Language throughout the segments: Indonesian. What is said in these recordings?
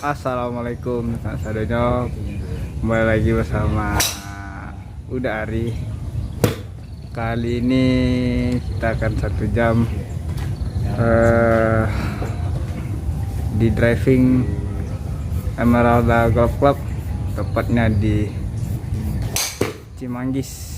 Assalamualaikum Kak Sadonyo. Kembali lagi bersama Uda Ari. Kali ini kita akan 1 jam di driving Emeralda Golf Club, tepatnya di Cimanggis.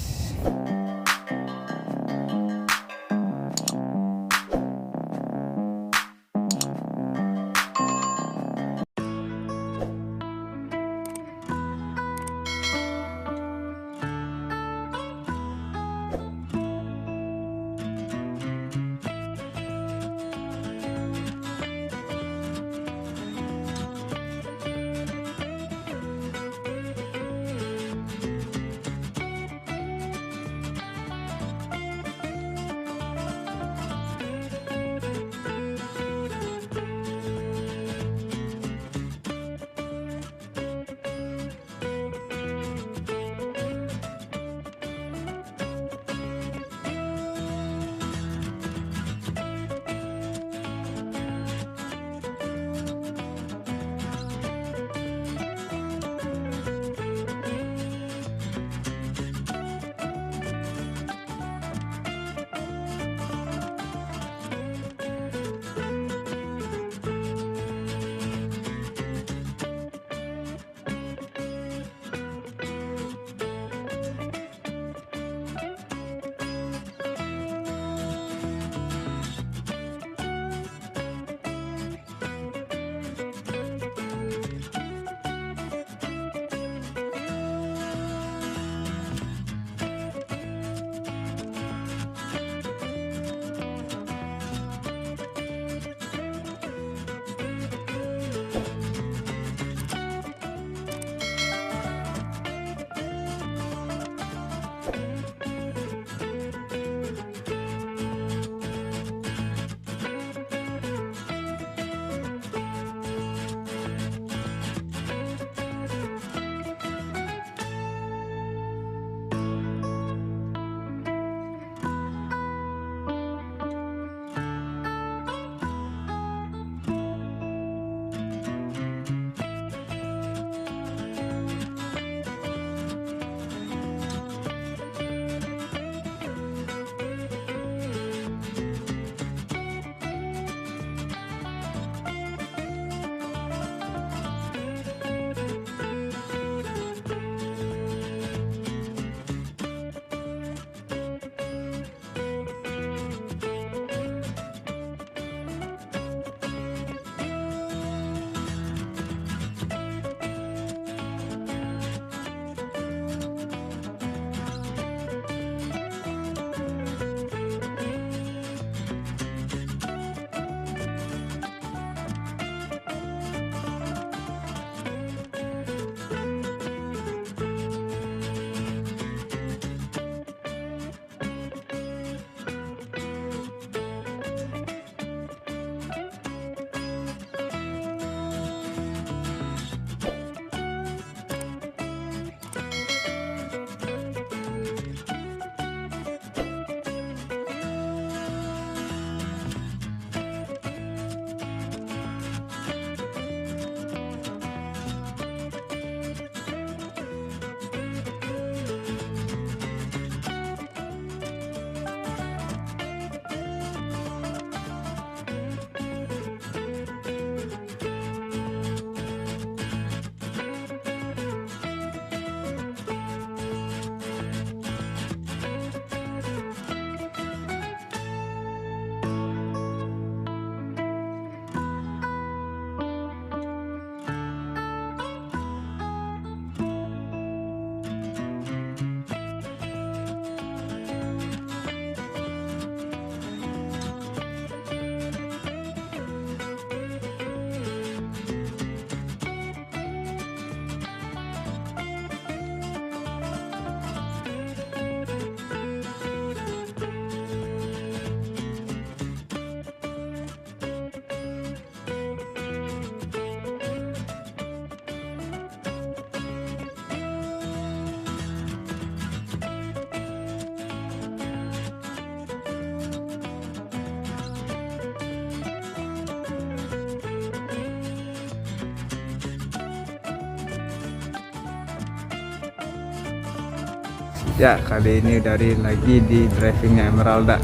Ya, kali ini dari lagi di drivingnya Emeralda.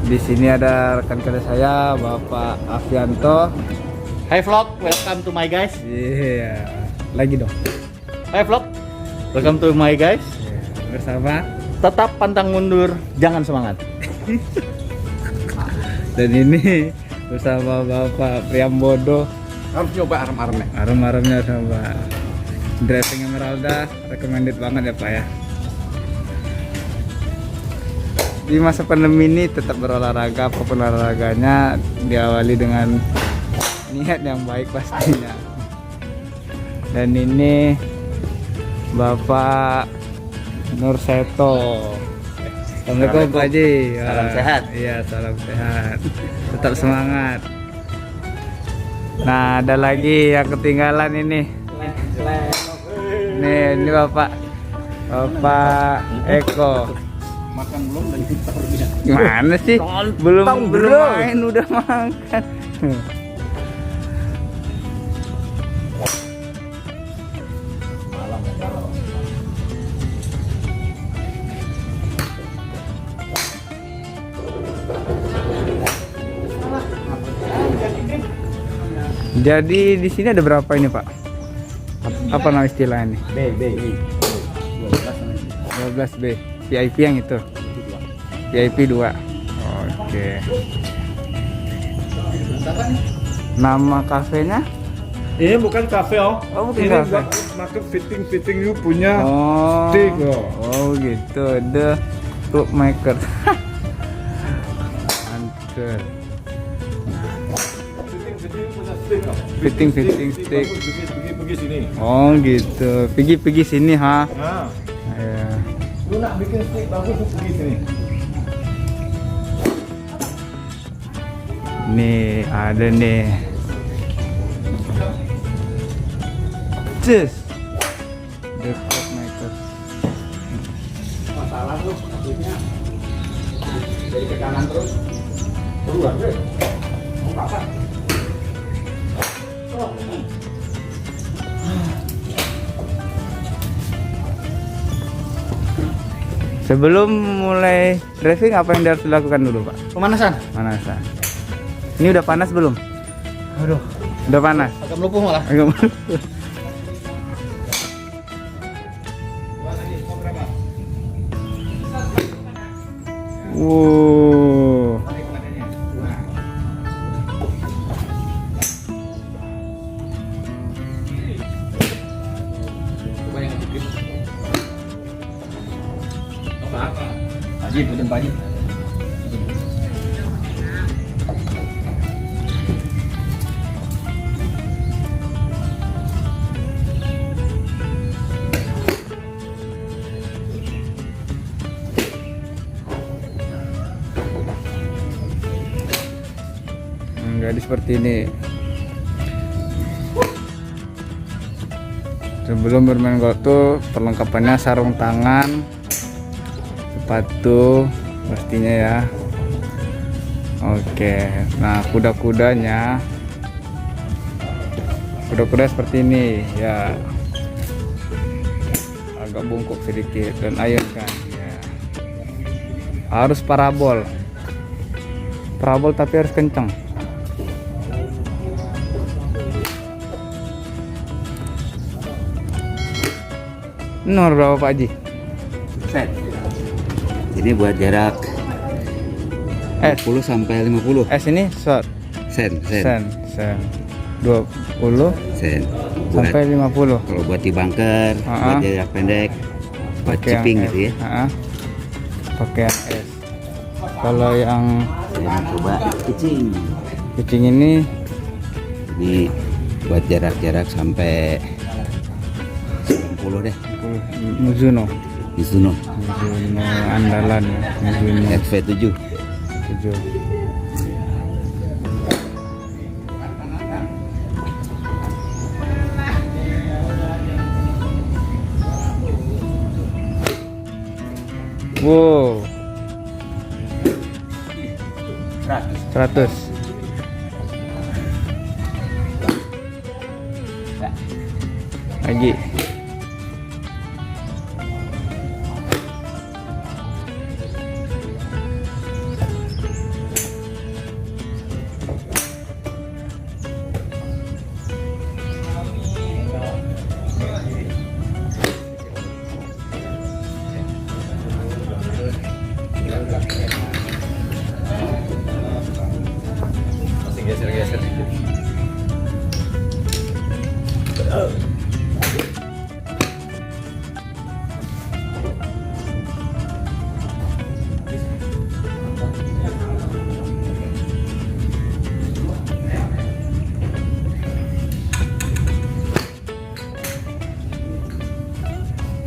Di sini ada rekan kerja saya, Bapak Afianto. Hai vlog, welcome to my guys. Iya, lagi dong. Hai vlog, welcome to my guys. Bersama Tetap pantang mundur, jangan semangat. dan ini bersama Bapak Priambodo. Harus nyoba arem-aremnya. Arem-aremnya sama driving Emeralda, recommended banget ya Pak ya. Di masa pandemi ini tetap berolahraga, apapun olahraganya diawali dengan niat yang baik pastinya. Dan ini Bapak Nur Seto. Assalamualaikum Pak Haji. Salam sehat. Iya, salam sehat. Tetap semangat. Nah, ada lagi yang ketinggalan ini. Nih, ini Bapak Eko. Makan belum dan kita pergi. Gimana sih? Belum main udah makan. Jadi di sini ada berapa ini Pak? Apa nama istilahnya ini? B. 12B. VIP yang itu. VIP 2. Oke. Nama kafenya? Ini bukan kafe oh. Oh, bukan ini kafe. buat market fitting you punya Oh. stick oh. Oh gitu. The Club Maker. Mantap. Fitting stick. Pergi sini. Oh gitu. Pergi sini ha. Nah, Ya. lu nak bikin stick bagus lu pergi sini. Nih ada nih. Cus. The Club Maker. Masalah lu akhirnya dari ke kanan terus. Keluar deh. Mau apa? Sebelum mulai driving apa yang harus dilakukan dulu Pak? Pemanasan. Panasan. Ini udah panas belum? Aduh, Udah panas. agak melumpuh malah. Agak Wow. Haji, punya Haji. Jadi seperti ini. Sebelum bermain golf tuh perlengkapannya sarung tangan, sepatu pastinya ya. Oke, nah kuda-kudanya, kuda-kuda seperti ini ya, agak bungkuk sedikit dan ayun kan ya. Harus parabol tapi harus kencang. Nomor berapa Pak Haji? Set. Ini buat jarak 20 sampai 50 Ini short sen. sen 20 Sen. Buat, sampai 50. kalau buat di bunker, buat jarak pendek, buat Pakai yang chipping S. gitu ya. Pakai yang S. Kalau yang Saya coba kucing ini buat jarak-jarak sampai 90 deh. Mizuno andalan Mizuno XV7. 7. Wow, 100. Lagi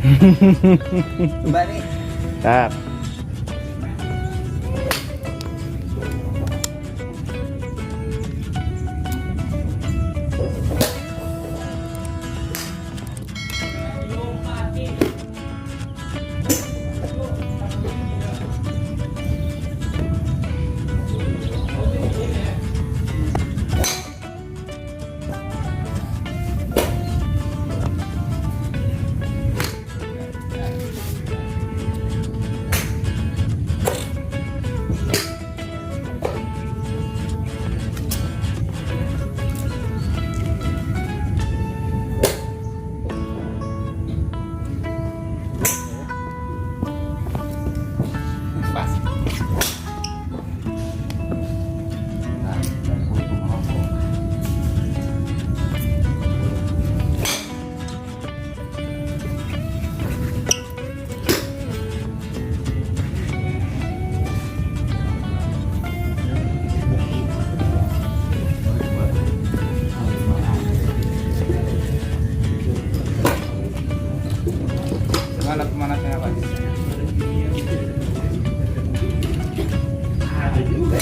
Coba nih. Tap. Mana pemanasnya Pak? Ada juga.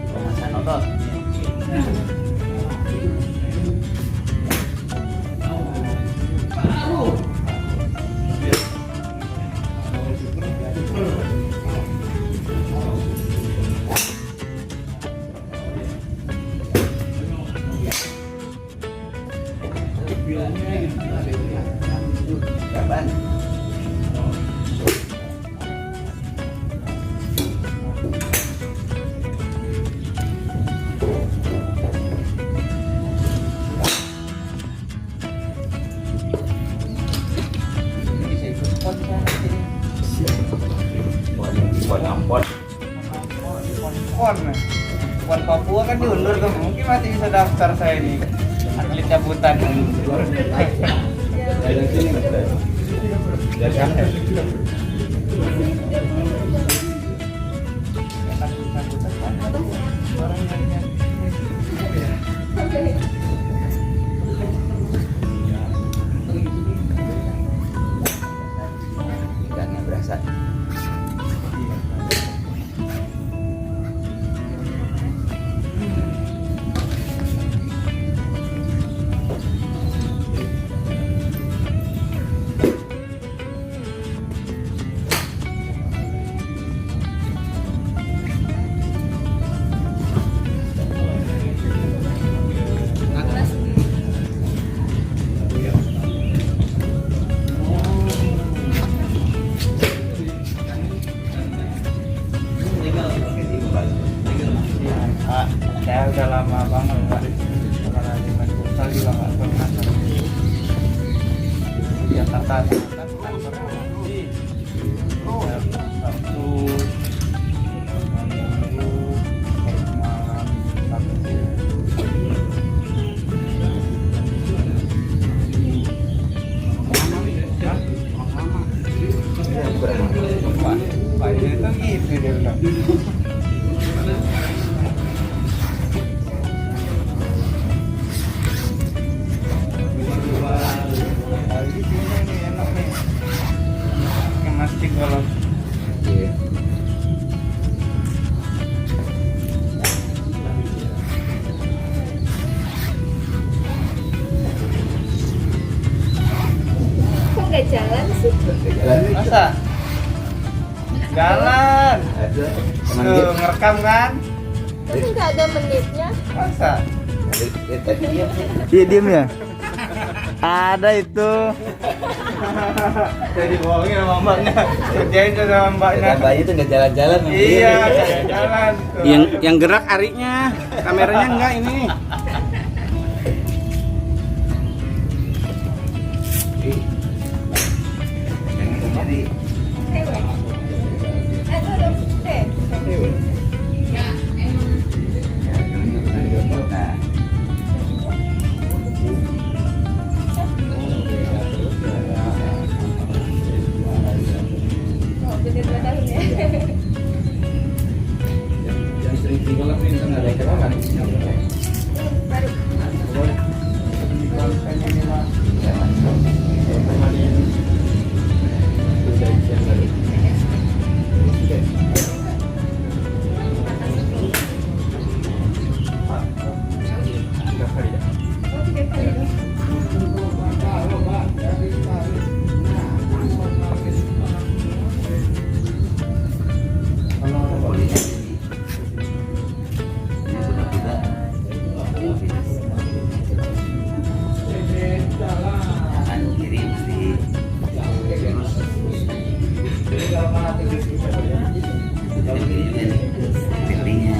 Pemanasan otot. Kapan? Pon. Pon Papua kan diundur tuh, mungkin masih bisa daftar saya ini atlet cabutan. Dari sini. Dari sana. Ikannya berasa. Pak, saya udah lama banget Pak. Karena di futsal juga nggak pernah. Ya tata Sabtu, Minggu, malam, Sabtu. Pak, itu gitu dia bilang. Ini enak nih. Mastic kalau Iya. Kok nggak jalan sih? masa jalan Ada. tuh ngerekam kan Kan nggak ada menitnya. masa Iya. iya diem ya ada itu jadi bohongin sama mbaknya kerjain tuh sama mbaknya Mbak itu nggak jalan-jalan. iya kayak jalan tuh Yang gerak ariknya, kameranya enggak ini. Jadi nah, Oh, bener 2 tahun ya. Yang sering dikolak ini kan Ada yang kenal kan? Baru. Boleh. Oh, 3 kali dong. Kanan kiri mesti lurus. Kiri juga nih, pilihnya.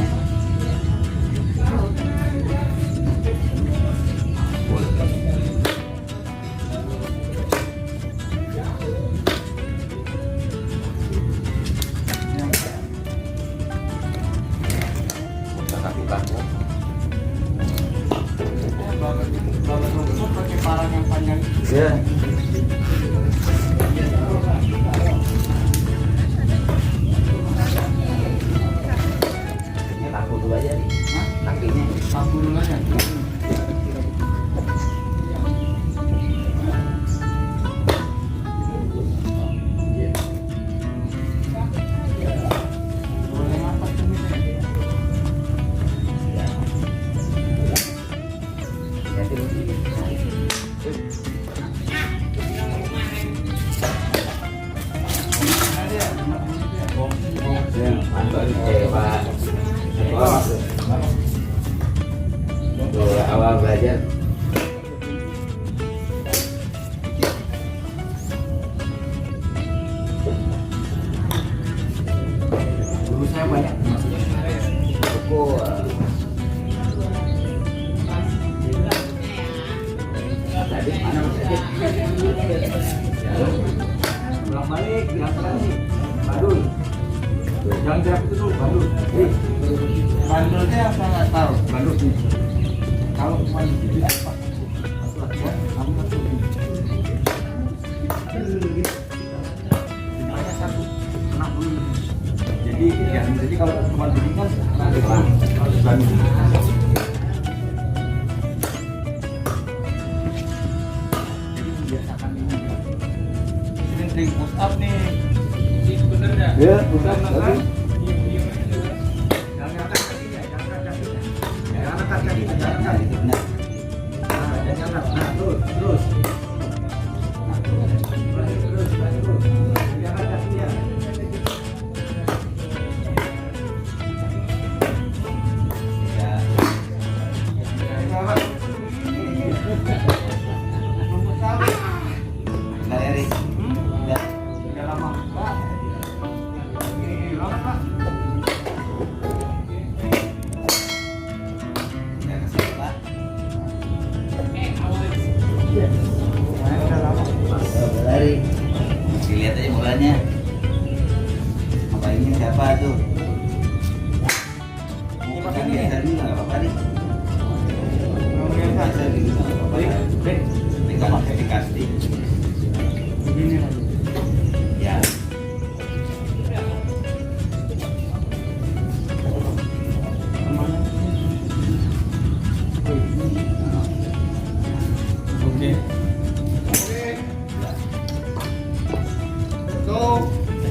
Tapi bangku. Pakai parang yang panjang. Ya. Ini paku dulu aja nih. Kakinya. Paku dulu aja. Boleh ngapak tuh nih. Awal belajar. Dulu saya banyak buku tadi mana pulang balik bilang balik Bandul jangan gerak itu dulu Bandul Bandulnya apa nggak tahu? Bandul nih kalau cuma di apa kamu satu satu kenapa dulu jadi kalau cuma begini kan harus Bandul jadi membiasakan ini Sering push up nih. Bener ya? ya bukan Kan? jangan angkat kakinya jangan angkat kakinya jangan angkat kakinya jangan angkat nah jangan angkat nah terus jangan kakinya ya Galeri. Ya. udah lama Pak. Ini lama Pak. Ya, kasih, Pak. Udah lama. Galeri. Dilihat aja mukanya. Apa ini siapa tuh? Bukan biasa dulu nggak apa-apa nih. Biasa dulu nggak apa-apa. Tinggal pakai dikasih. Begini lagi. Ya. Oke. Tuh.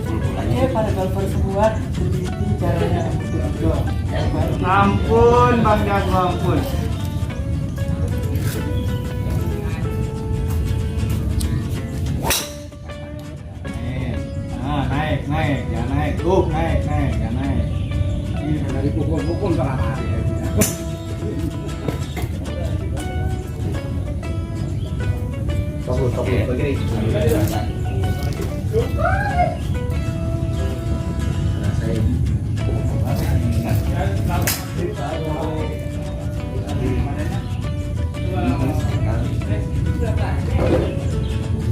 Pul-pulannya. Pada golfer semua begitu caranya. Ampun Bang Jago, ampun. Nah, naik, ya naik, naik, ya naik. Ini dari pukul-pukul tengah hari ya. Fokus, Oke. begini.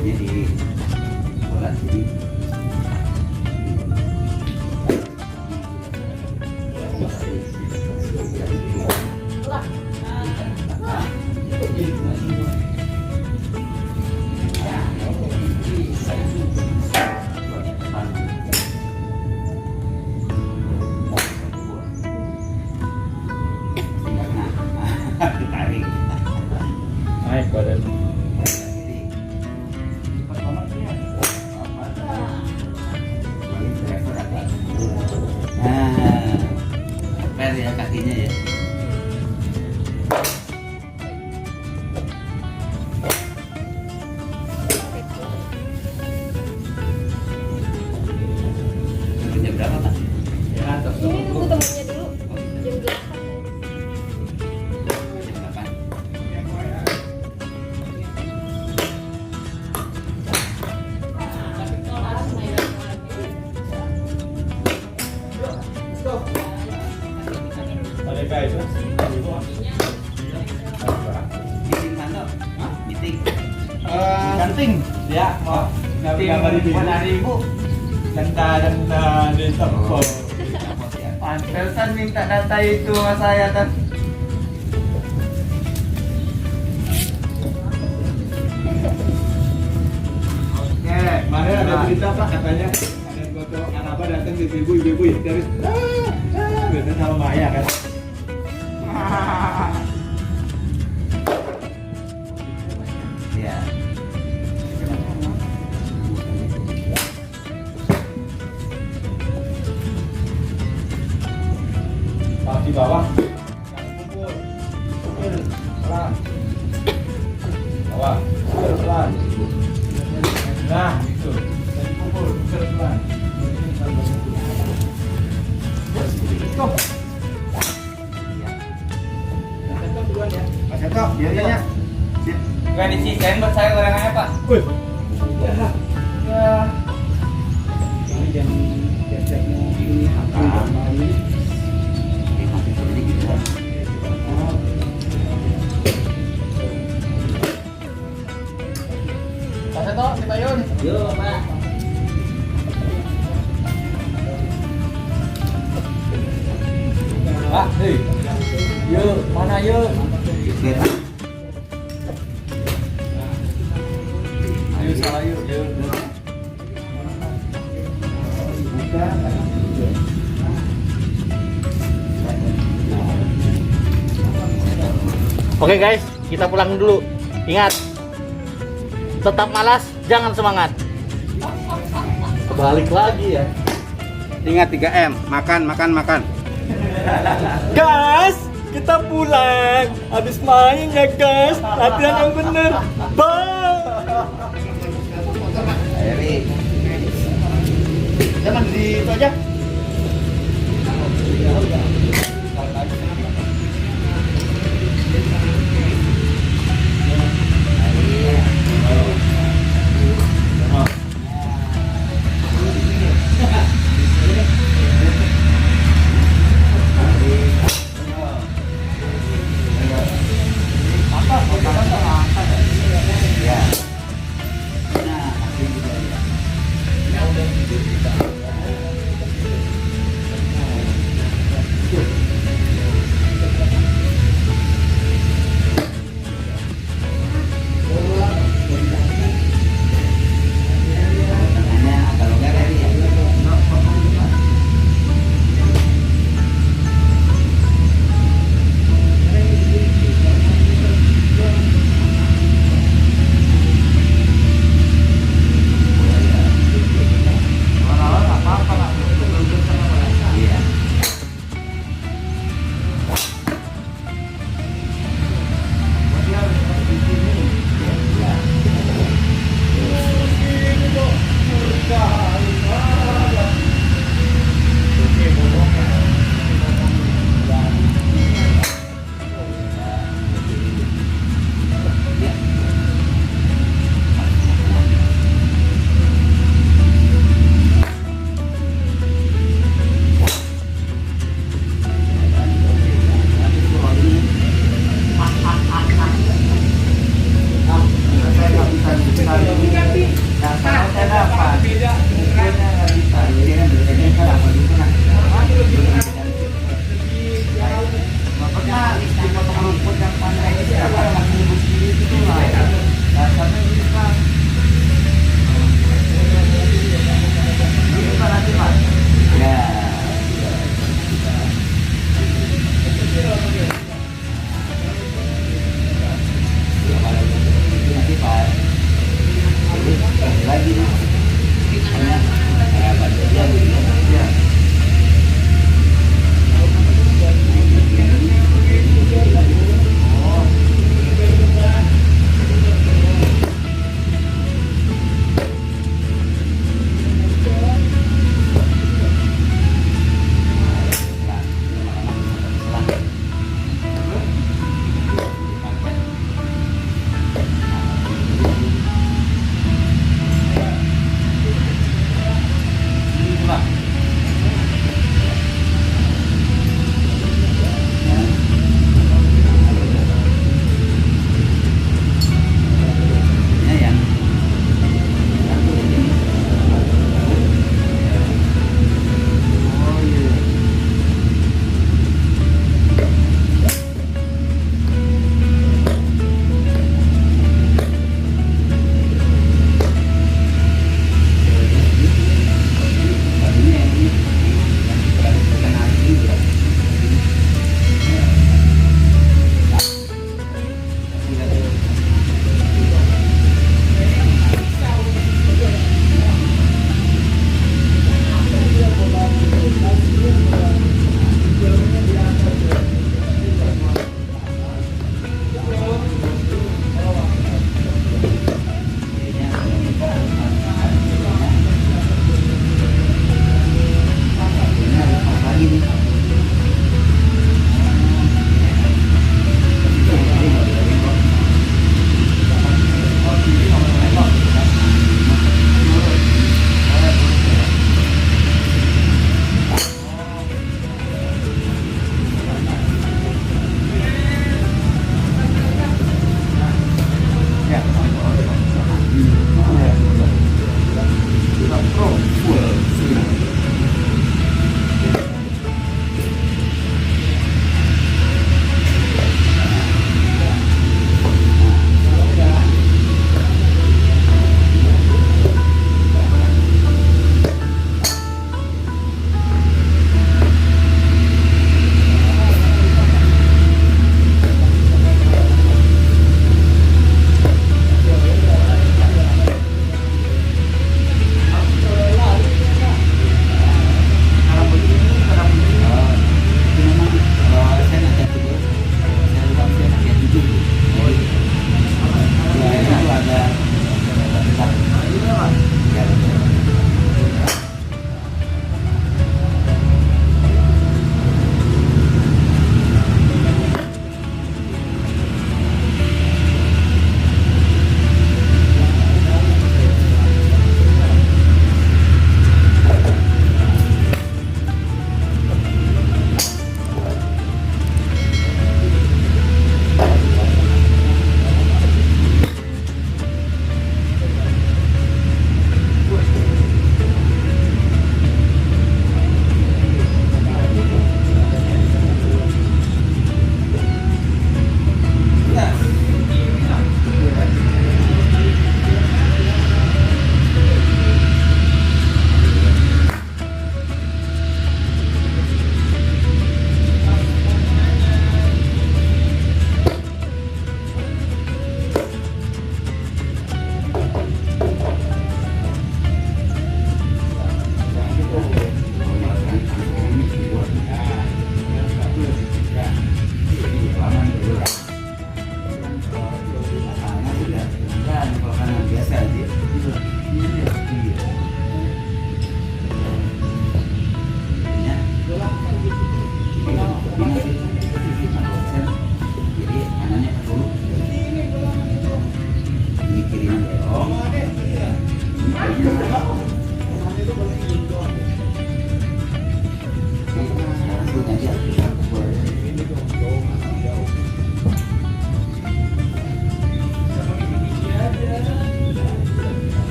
Jadi bola jadi ininya ya. Jam berapa, Pak? Ini nunggu temennya dulu. Jam 8. Jam 8. Ada guys. Meeting mana? Hah? Meeting. Ganting. Ya, mau gambar ibu. Dari ibu. Danta di toko. Pantesan minta data itu sama saya kan. Oke, Kemarin ada berita Pak katanya ada foto anak Abah datang di ibu-ibu dari biasanya sama Maya kan. Ya. Pak di bawah. Jangan kumpul. Kumpul. Pelan. Bawah. Kumpul pelan. Nah, itu. Jadi kumpul, kumpul pelan. Stop. Stop duluan ya. Mas Seto, biayanya. Gak disisain buat saya gorengannya Pak. Wih. Ya. Ini jam ceknya ini apa? Jadi gitu. Pak Seto, kita yun. Yo, Pak. Pak, hei. Yuk, mana yuk? Ayo salah yuk. Oke guys, kita pulang dulu. Ingat, tetap malas, jangan semangat. Kebalik lagi ya. Ingat 3M, makan, makan, makan. Guys, kita pulang. Habis main ya guys. Latihan yang bener. Bye. Eri. Jangan di itu aja.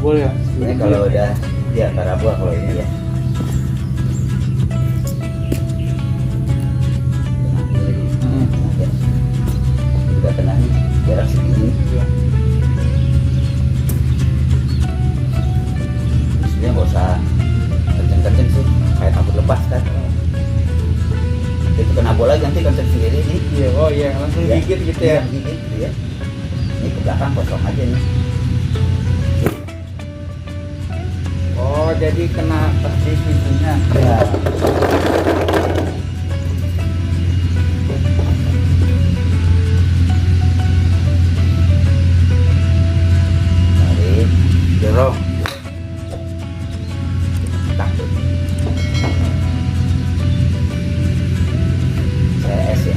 parabol ya. Ini kalau udah ya parabol kalau ini ya. Udah tenang jarak segini. Sebenarnya nggak usah kenceng-kenceng sih, kayak takut lepas kan. Itu kena bola ganti kenceng sendiri nih. Iya, oh iya, langsung Ya, gigit gitu iya, ya. gigit gitu ya. Ini ke belakang kosong aja nih. Oh, jadi kena persis itunya. Ya. Tarik, dorong. Takut. CS ya.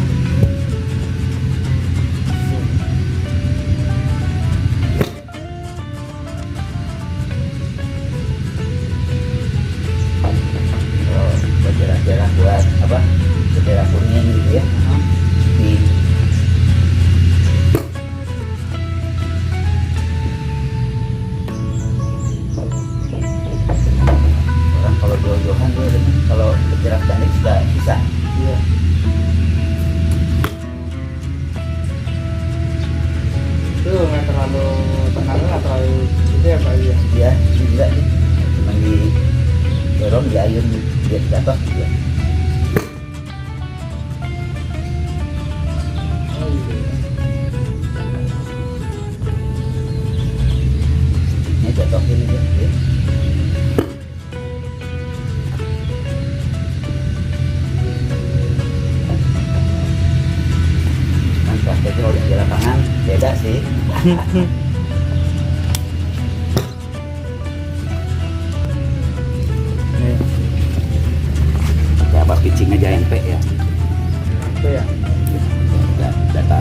Oh, berjarah-jarah buat apa? Berjarah kuning gitu ya. Nih. Orang kalau jauh-jauhan tuh kalau berjarak pendek sudah bisa. Iya. Itu nggak terlalu tenang, nggak terlalu gitu ya Pak ya. Ya, ini enggak sih. Cuma di dorong di ayun dia jatuh gitu ya. Oh iya. Ini jatuh ini dia. Ya. Kan prakteknya kalau di lapangan beda sih. Nih, Coba pitching aja MP ya. itu ya. Data.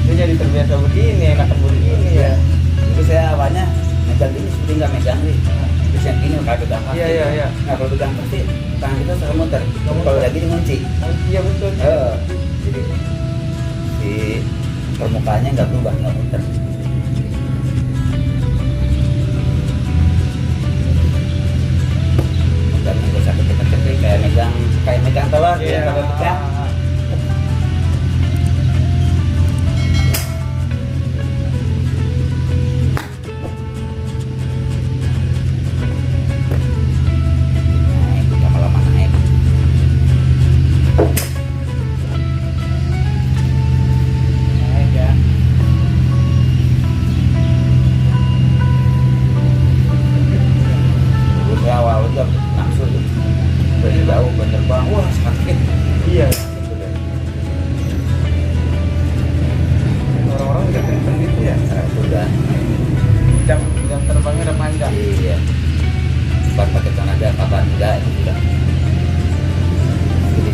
Itu jadi terbiasa begini, enakan begini ya. Itu saya awalnya megang ini seperti nggak megang nih. Terus yang ini kalau pegang kaki. Iya, iya, iya. Nah kalau pegang pasti tangan kita selalu muter. Kalau lagi dikunci. Iya betul. Jadi si permukaannya nggak berubah, nggak muter. Megang nggak usah kecil-kecil kayak megang telur ya kalau pecah. Naik, lama-lama naik. Naik ya. Dulu saya awal juga langsung dari jauh benerbang, wah sakit. Iya. Orang-orang udah kenceng gitu ya. Nah, itu udah Jam terbangnya udah panjang. iya. Bukan pakai tenaga kapan enggak itu sudah. Jadi,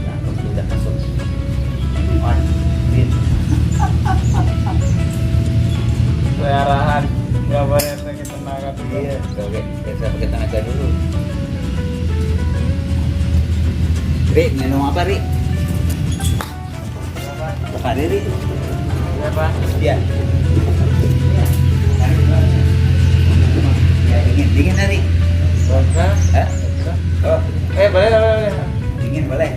nah, itu udah masuk. On, green. Sesuai arahan. Nggak boleh sakit tenaga dulu. Iya, oke. Saya pakai tenaga dulu. Ri, minum apa Ri? Berapa? Apa Ri? Berapa? Iya. Ya, dingin Ri. Berapa? Hah? Oh, Boleh, boleh. dingin boleh.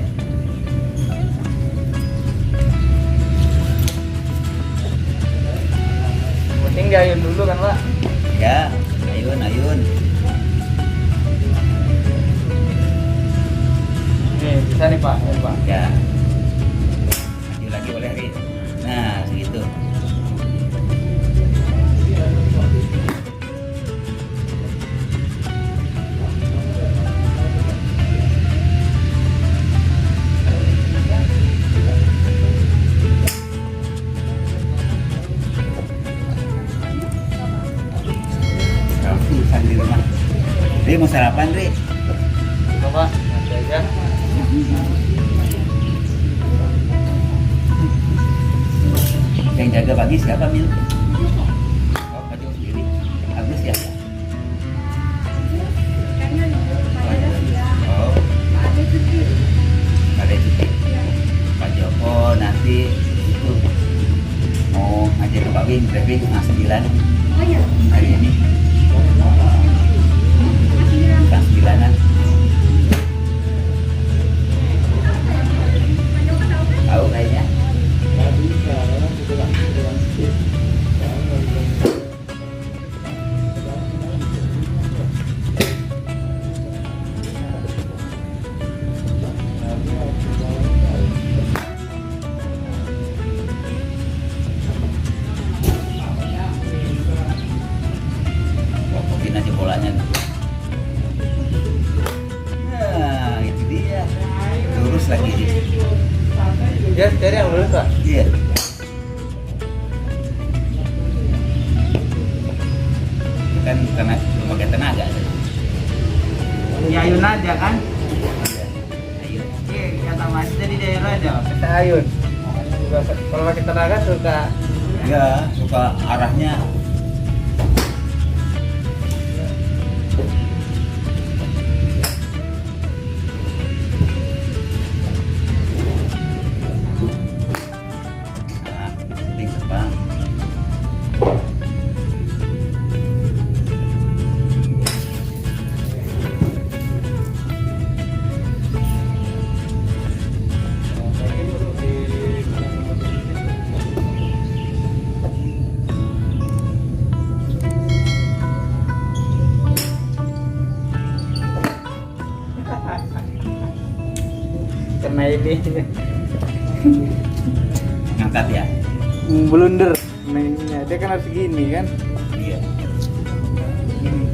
Penting diayun dulu kan Pak. Ya, ayun, ayun. Nih bisa nih Pak, ya, Pak. Ya. Maju lagi boleh Ri. Nah, segitu. Kalau di rumah. Ri mau sarapan Ri? Coba Pak, nanti aja. Yang jaga pagi siapa, Mil? Oh, Pak Jo sendiri. Agus ya? Karena pada siang Oh, ada cuti. ada cuti. Pak Joko nanti itu mau ngajak ke Pak Win, briefing setengah 9 Oh iya, hari ini. masih bilang Setengah 9-an. Tahu kayaknya. Mungkin aja bolanya. Nah, itu dia. Lurus lagi dia. Ya, cari yang lurus Pak. Iya. Itu kan karena pakai tenaga. Ya ayun aja kan? Ayo. Iya, kata Mas di daerah aja. Kita ayun. Kalau pakai tenaga suka Ya, suka arahnya. Nah, penting sepang. kena ini Ngangkat ya. blunder mainnya. Dia kan harus gini kan? Iya. Nah.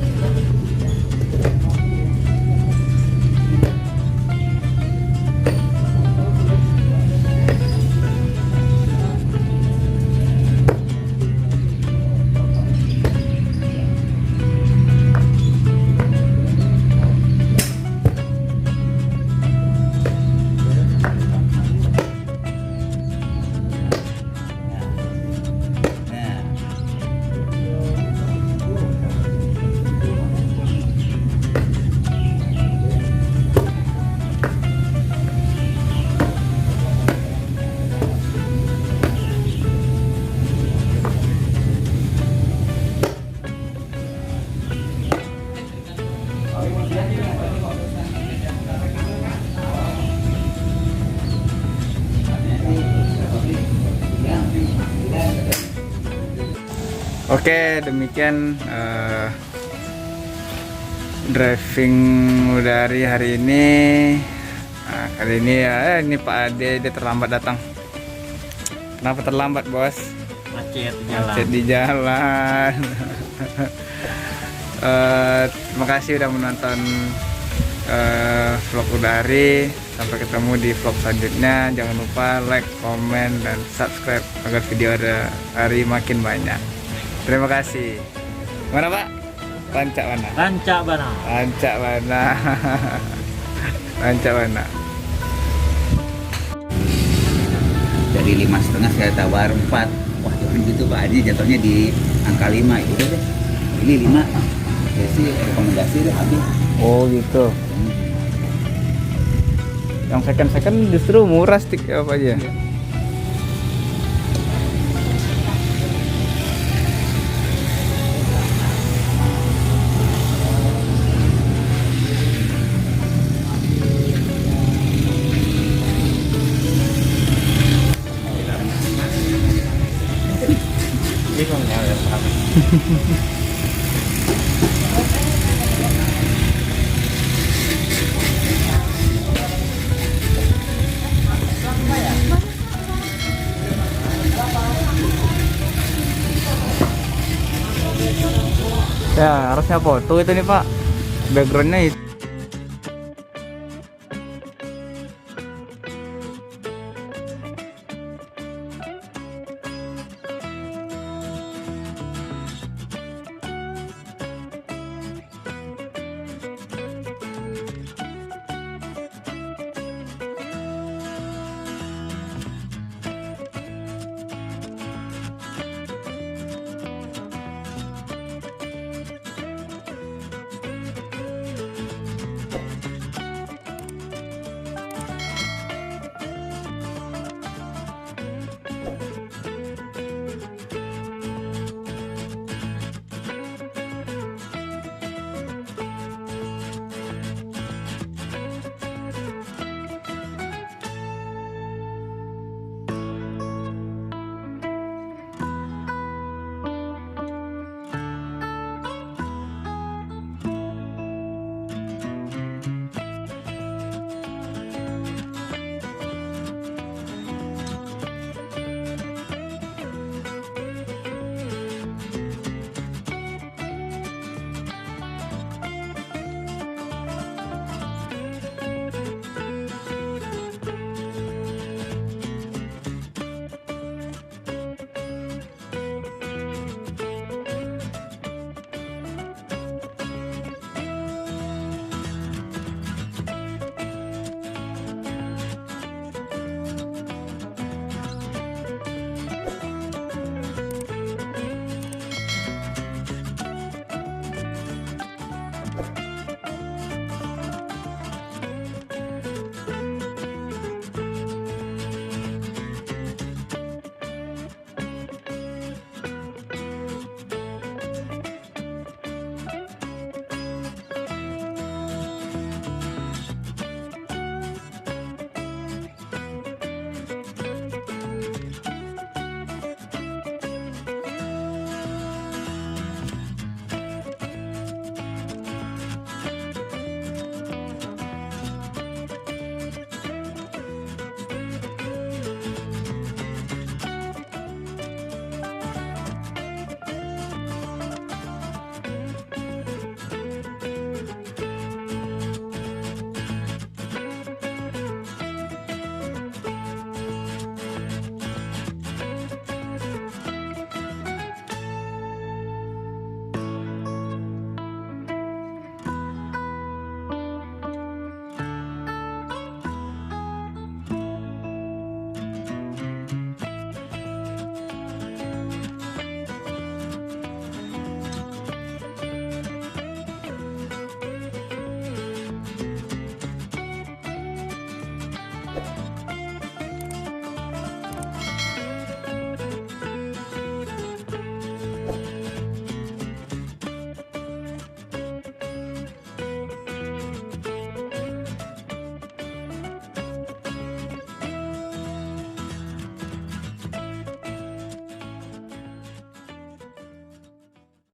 Oke, demikian driving dari hari ini. Nah, kali ini ya ini Pak Ade dia terlambat datang. Kenapa terlambat, Bos? Macet Macet di jalan. Terima kasih udah menonton vlog Udari. Sampai ketemu di vlog selanjutnya. Jangan lupa like, komen, dan subscribe agar video hari makin banyak. Terima kasih. Mana Pak? Rancak mana? Rancak bana. Rancak mana? Rancak mana? Dari 5,5 saya tawar 4. Wah, jangan gitu Pak Adi, jatuhnya di angka 5 itu deh. Ini 5. Ya sih rekomendasi deh habis. Oh gitu. Yang second justru murah stick apa aja? Ya harusnya foto itu nih Pak, backgroundnya itu.